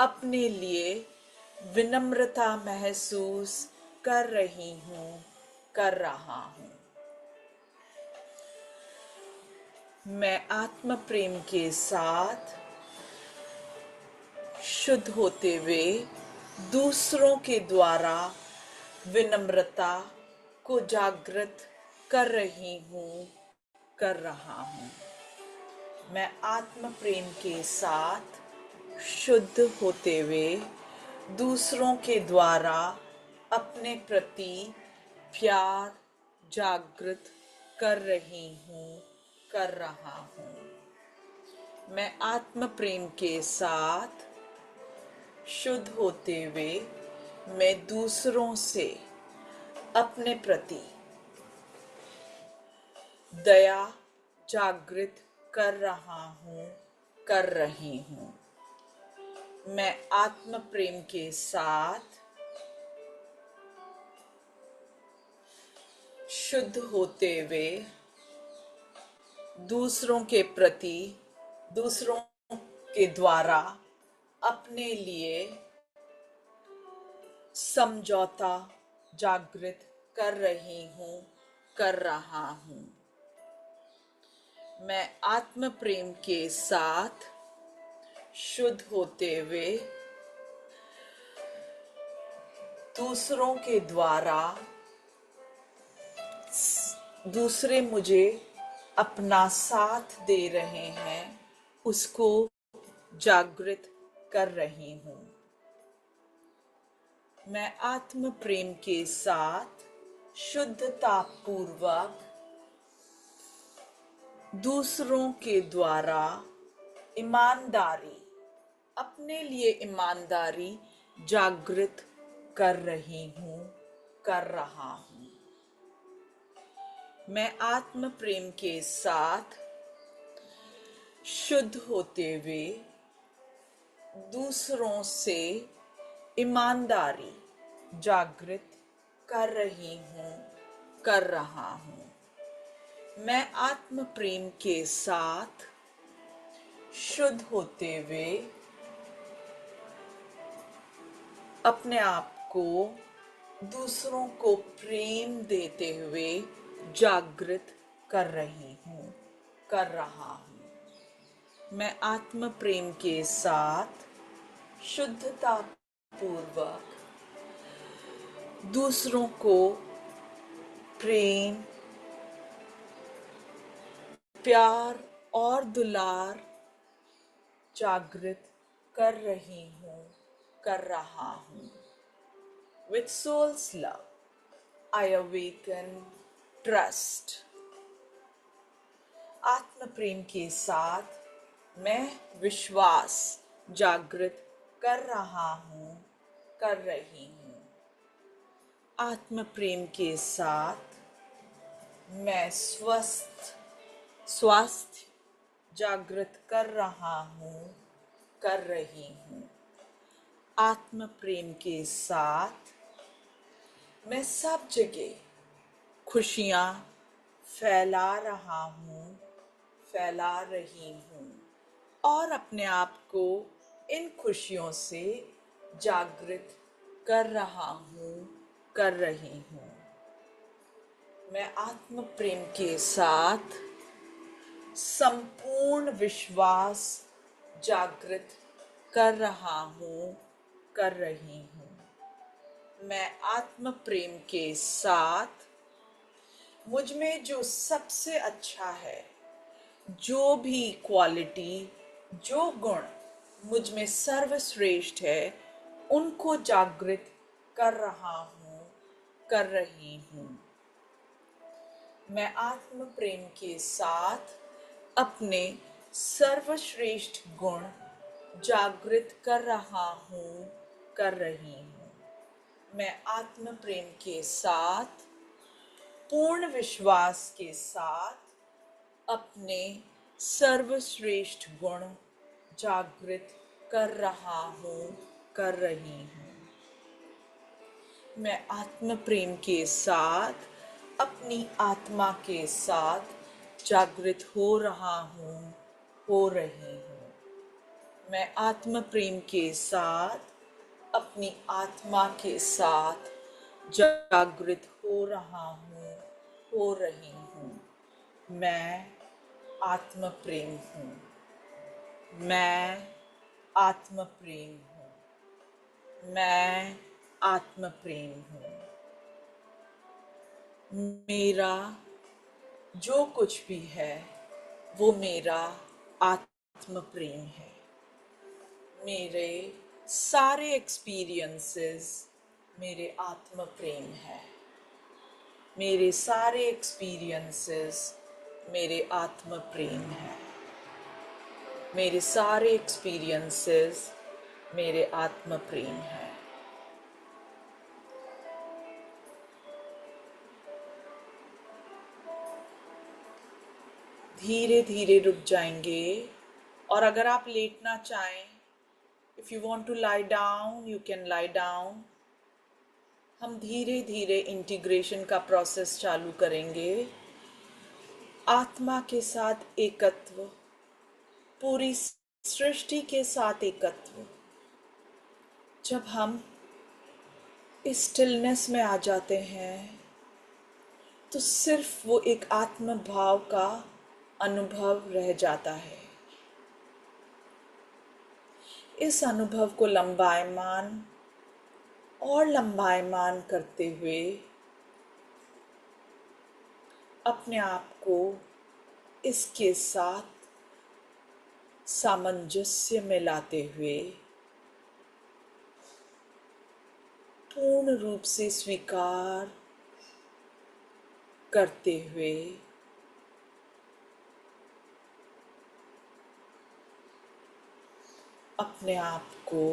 अपने लिए विनम्रता महसूस कर रहा हूँ। मैं आत्म प्रेम के साथ शुद्ध होते हुए दूसरों के द्वारा विनम्रता को जागृत कर रहा हूँ। मैं आत्म प्रेम के साथ शुद्ध होते हुए दूसरों के द्वारा अपने प्रति प्यार जागृत कर रहा हूँ। मैं आत्म प्रेम के साथ शुद्ध होते हुए मैं दूसरों से अपने प्रति दया जागृत कर रही हूँ। मैं आत्म प्रेम के साथ शुद्ध होते हुए दूसरों के द्वारा अपने लिए समझौता जागृत कर रहा हूँ। मैं आत्म प्रेम के साथ शुद्ध होते हुए दूसरों के द्वारा दूसरे मुझे अपना साथ दे रहे हैं उसको जागृत कर रही हूँ। मैं आत्म प्रेम के साथ शुद्धता पूर्वक दूसरों के द्वारा अपने लिए ईमानदारी जागृत कर रहा हूँ। मैं आत्म प्रेम के साथ शुद्ध होते हुए दूसरों से ईमानदारी जागृत कर रहा हूँ। मैं आत्म प्रेम के साथ शुद्ध होते हुए अपने आप को दूसरों को प्रेम देते हुए जागृत कर रहा हूँ। मैं आत्म प्रेम के साथ शुद्धता पूर्वक दूसरों को प्रेम प्यार और दुलार जागृत कर रहा हूँ। With soul's love, I awaken trust. आत्म प्रेम के साथ मैं विश्वास जागृत कर रही हूँ। आत्म प्रेम के साथ मैं स्वास्थ्य जागृत कर रही हूँ। आत्म प्रेम के साथ मैं सब जगह खुशियाँ फैला रहा हूँ फैला रही हूँ और अपने आप को इन खुशियों से जागृत कर रहा हूँ, कर रही हूँ। मैं आत्म प्रेम के साथ संपूर्ण विश्वास जागृत कर रहा हूँ, कर रही हूँ। मैं आत्म प्रेम के साथ मुझ में जो सबसे अच्छा है, जो भी क्वालिटी, जो गुण मुझ में सर्वश्रेष्ठ है, उनको जागृत कर रहा हूँ, कर रही हूँ। मैं आत्म प्रेम के साथ अपने सर्वश्रेष्ठ गुण जागृत कर रहा हूँ, कर रही हूँ। मैं आत्म प्रेम के साथ पूर्ण विश्वास के साथ अपने सर्वश्रेष्ठ गुण जागृत कर रहा हूँ, कर रही हूँ। मैं आत्म प्रेम के साथ अपनी आत्मा के साथ जागृत हो रहा हूँ, हो रही हूँ। मैं आत्म प्रेम के साथ अपनी आत्मा के साथ जागृत हो रहा हूँ, हो रही हूँ। मैं आत्म प्रेम हूँ। मैं आत्म प्रेम हूँ। मैं आत्म प्रेम हूँ। मेरा जो कुछ भी है वो मेरा आत्म प्रेम है। मेरे सारे एक्सपीरियंसेस मेरे आत्म प्रेम है। मेरे सारे एक्सपीरियंसेस मेरे आत्म प्रेम है। मेरे सारे एक्सपीरियंसेस मेरे आत्म प्रेम है। धीरे धीरे रुक जाएंगे और अगर आप लेटना चाहें, if you want to lie down, you can lie down. हम धीरे धीरे इंटीग्रेशन का प्रोसेस चालू करेंगे। आत्मा के साथ एकत्व, पूरी सृष्टि के साथ एकत्व। जब हम इस स्टिलनेस में आ जाते हैं तो सिर्फ वो एक आत्म भाव का अनुभव रह जाता है। इस अनुभव को लंबायमान और लंबायमान करते हुए अपने आप को इसके साथ सामंजस्य में लाते हुए पूर्ण रूप से स्वीकार करते हुए अपने आप को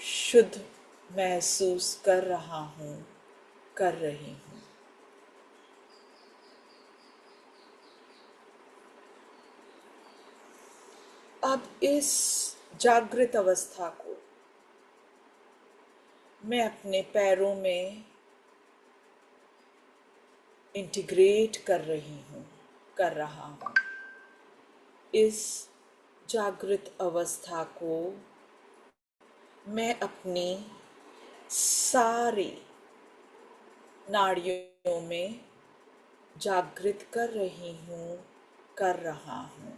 शुद्ध महसूस कर रहा हूँ, कर रही हूँ। अब इस जागृत अवस्था को मैं अपने पैरों में इंटीग्रेट कर रही हूँ, कर रहा हूँ। इस जागृत अवस्था को मैं अपनी सारी नाड़ियों में जागृत कर रही हूँ, कर रहा हूँ।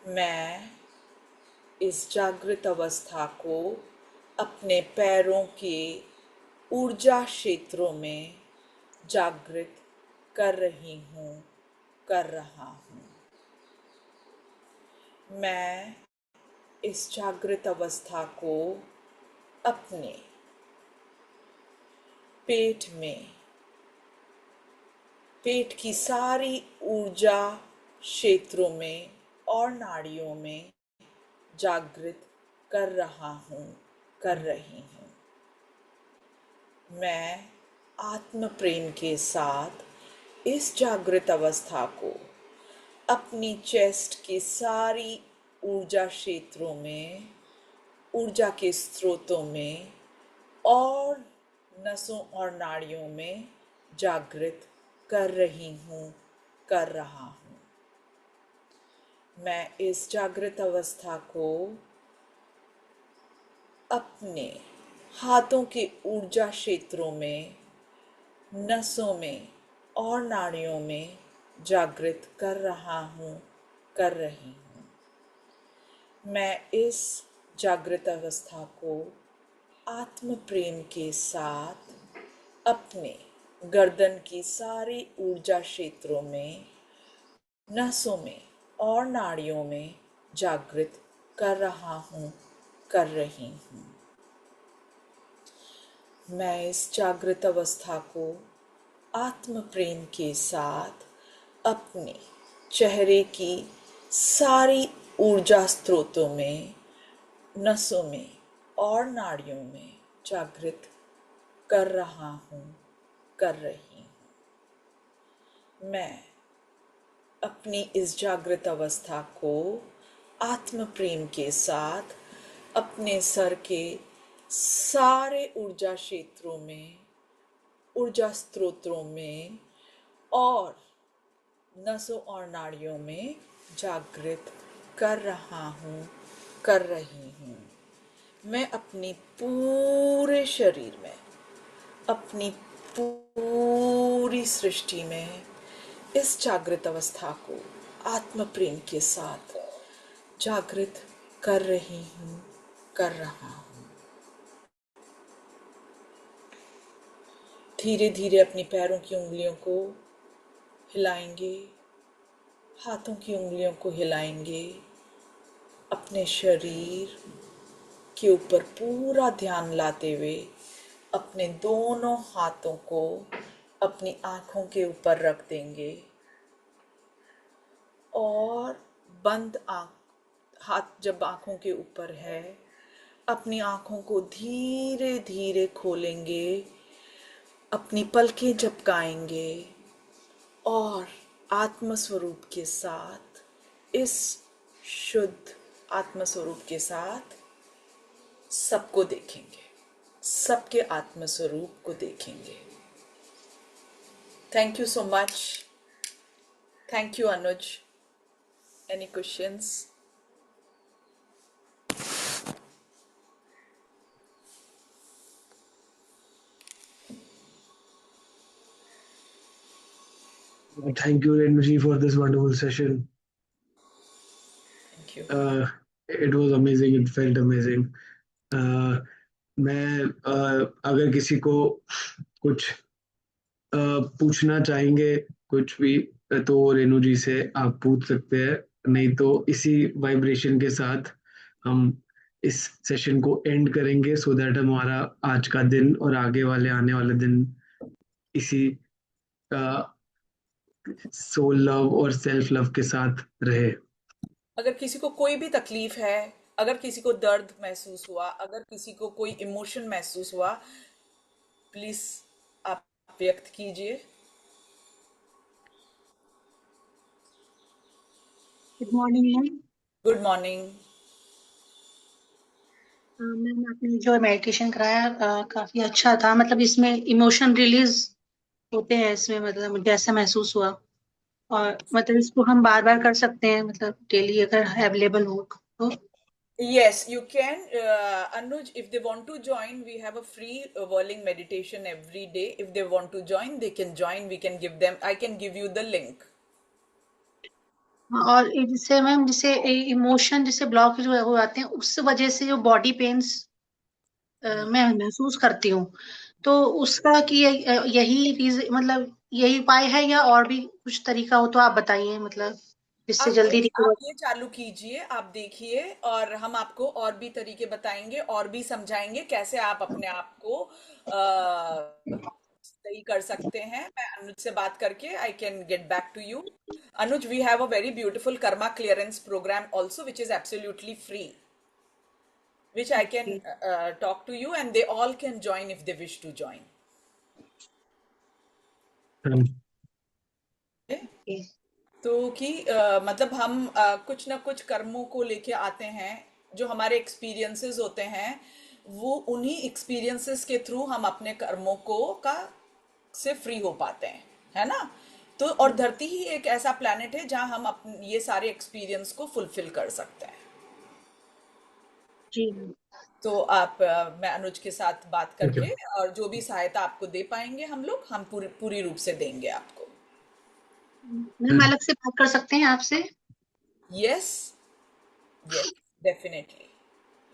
मैं इस जागृत अवस्था को अपने पैरों के ऊर्जा क्षेत्रों में जागृत कर रही हूँ, कर रहा हूँ। मैं इस जागृत अवस्था को अपने पेट में, पेट की सारी ऊर्जा क्षेत्रों में और नाड़ियों में जागृत कर रहा हूँ, कर रही हूँ। मैं आत्म प्रेम के साथ इस जागृत अवस्था को अपनी चेस्ट की सारी ऊर्जा क्षेत्रों में, ऊर्जा के स्रोतों में और नसों और नाड़ियों में जागृत कर रही हूँ, कर रहा हूँ। मैं इस जागृत अवस्था को अपने हाथों के ऊर्जा क्षेत्रों में, नसों में और नाड़ियों में जागृत कर रहा हूँ, कर रही हूँ। मैं इस जागृत अवस्था को आत्म प्रेम के साथ अपने गर्दन की सारी ऊर्जा क्षेत्रों में, नसों में और नाड़ियों में जागृत कर रहा हूँ, कर रही हूँ। मैं इस जागृत अवस्था को आत्म प्रेम के साथ अपने चेहरे की सारी ऊर्जा स्रोतों में, नसों में और नाड़ियों में जागृत कर रहा हूँ, कर रही हूँ। मैं अपनी इस जागृत अवस्था को आत्म प्रेम के साथ अपने सर के सारे ऊर्जा क्षेत्रों में, ऊर्जा स्रोतों में और नसों और नाड़ियों में जागृत कर रहा हूँ, कर रही हूँ। मैं अपनी पूरे शरीर में, अपनी पूरी सृष्टि में इस जागृत अवस्था को आत्म प्रेम के साथ जागृत कर रही हूँ, कर रहा हूँ। धीरे धीरे अपनी पैरों की उंगलियों को हिलाएंगे, हाथों की उंगलियों को हिलाएंगे, अपने शरीर के ऊपर पूरा ध्यान लाते हुए अपने दोनों हाथों को अपनी आंखों के ऊपर रख देंगे और बंद हाथ जब आंखों के ऊपर है, अपनी आंखों को धीरे धीरे खोलेंगे, अपनी पलकें झपकाएंगे और आत्म स्वरूप के साथ, इस शुद्ध आत्म स्वरूप के साथ सबको देखेंगे, सबके आत्म स्वरूप को देखेंगे। Thank you so much. Thank you Anuj. Any questions? Thank you, Renuji, for this wonderful session. Thank you. It was amazing. It felt amazing. मैं अगर किसी को कुछ पूछना चाहेंगे कुछ भी तो रेनू जी से आप पूछ सकते हैं, नहीं तो इसी वाइब्रेशन के साथ हम इस सेशन को एंड करेंगे सो दैट हमारा आज का दिन और आगे वाले आने वाले दिन इसी सोल लव और सेल्फ लव के साथ रहे। अगर किसी को कोई भी तकलीफ है, अगर किसी को दर्द महसूस हुआ, अगर किसी को कोई इमोशन महसूस हुआ, प्लीज आप व्यक्त कीजिए। Good morning ma'am. Good morning. Ma'am आपने जो मेडिटेशन कराया काफी अच्छा था, मतलब इसमें इमोशन रिलीज होते हैं इसमें, मतलब मुझे ऐसा महसूस हुआ। और मतलब इसको हम बार बार कर सकते हैं, मतलब डेली अगर अवेलेबल हो तो। Yes, you can. Anuj, if they want to join, we have a free whirling meditation every day. If they want to join, they can join. We can give them, I can give you the link. और जिससे मैम, जिसे इमोशन जिसे ब्लॉक जो हो जाते हैं, उस वजह से जो बॉडी पेन्स मैं महसूस करती हूँ, तो उसका कि यही मतलब यही उपाय है या और भी कुछ तरीका हो तो आप बताइए, मतलब जिससे जल्दी आप रिकवर। ये चालू कीजिए, आप देखिए, और हम आपको और भी तरीके बताएंगे और भी समझाएंगे कैसे आप अपने आप को सही कर सकते हैं। मैं अनुज से बात करके I can get back to you. Anuj, we have a very beautiful karma clearance programme also which is absolutely free, which I can talk to you, and they all can join if they wish to join. Okay. तो कि मतलब हम कुछ ना कुछ कर्मों को लेके आते हैं, जो हमारे एक्सपीरियंसेस होते हैं, वो उन्हीं एक्सपीरियंसेस के थ्रू हम अपने कर्मों को का से फ्री हो पाते हैं, है ना। तो और धरती ही एक ऐसा प्लैनेट है जहां हम ये सारे एक्सपीरियंस को फुलफिल कर सकते हैं। जी। तो आप मैं अनुज के साथ बात ठीक है। करके और जो भी सहायता आपको दे पाएंगे हम लोग, हम पूरी पूरी रूप से देंगे आपको। मैम अलग से बात कर सकते हैं आपसे? Yes, yes, definitely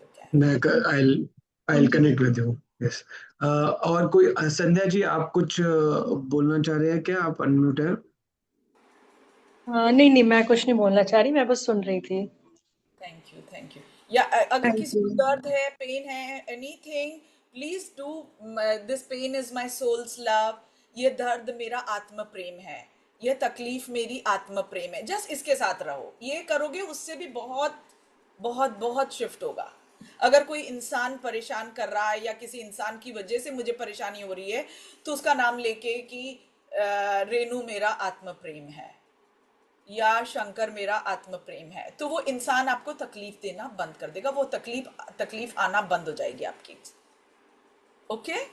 you can. मैं I'll connect with you. Yes. और कोई संध्या जी, आप कुछ बोलना चाह रहे हैं क्या? आप अनम्यूट है। नहीं नहीं, मैं कुछ नहीं बोलना चाह रही, मैं बस सुन रही थी। Thank you, thank you. या अगर थैंक किसी यू। को दर्द है, पेन है, anything, please do, this pain is my soul's love, ये दर्द मेरा आत्म प्रेम है, ये तकलीफ मेरी आत्म प्रेम है, जस्ट इसके साथ रहो। ये करोगे उससे भी बहुत बहुत बहुत शिफ्ट होगा। अगर कोई इंसान परेशान कर रहा है या किसी इंसान की वजह से मुझे परेशानी हो रही है, तो उसका नाम लेके कि रेनू मेरा आत्म प्रेम है या शंकर मेरा आत्म प्रेम है, तो वो इंसान आपको तकलीफ देना बंद कर देगा, वो तकलीफ आना बंद हो जाएगी आपकी। ओके।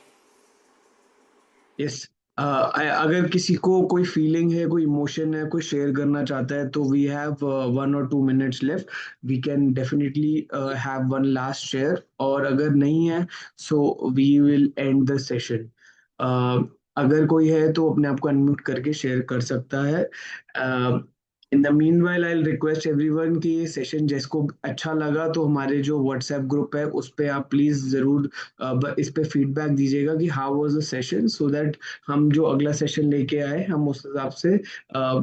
यस। अगर किसी को कोई फीलिंग है, कोई इमोशन है, कोई शेयर करना चाहता है, तो वी हैव 1 or 2 minutes लेफ्ट। We can definitely have one last share, और अगर नहीं है so we will end the session. अगर कोई है तो अपने आप को अनम्यूट करके शेयर कर सकता है। In the mean while I request everyone कि ये सेशन जिसको अच्छा लगा तो हमारे जो व्हाट्सएप ग्रुप है उस पे आप प्लीज जरूर इस पे फीडबैक दीजिएगा कि how was the session, so that हम जो अगला सेशन लेके आए हम उस हिसाब से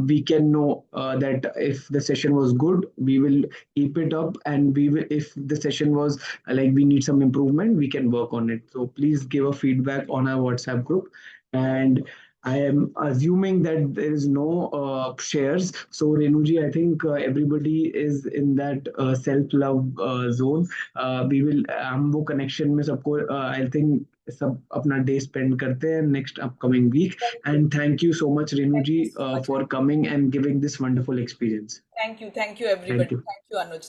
we can know that if the session was good we will keep it up, and we will if the session was like we need some improvement we can work on it. So please give a feedback on our WhatsApp group. And I am assuming that there is no shares. So Renuji, I think everybody is in that self-love zone. We will हम वो connection में सबको I think सब अपना डे स्पेंड करते हैं next upcoming week. And thank you so much Renu thank ji you so much. For coming and giving this wonderful experience. Thank you thank everybody, you. Thank you Anuj.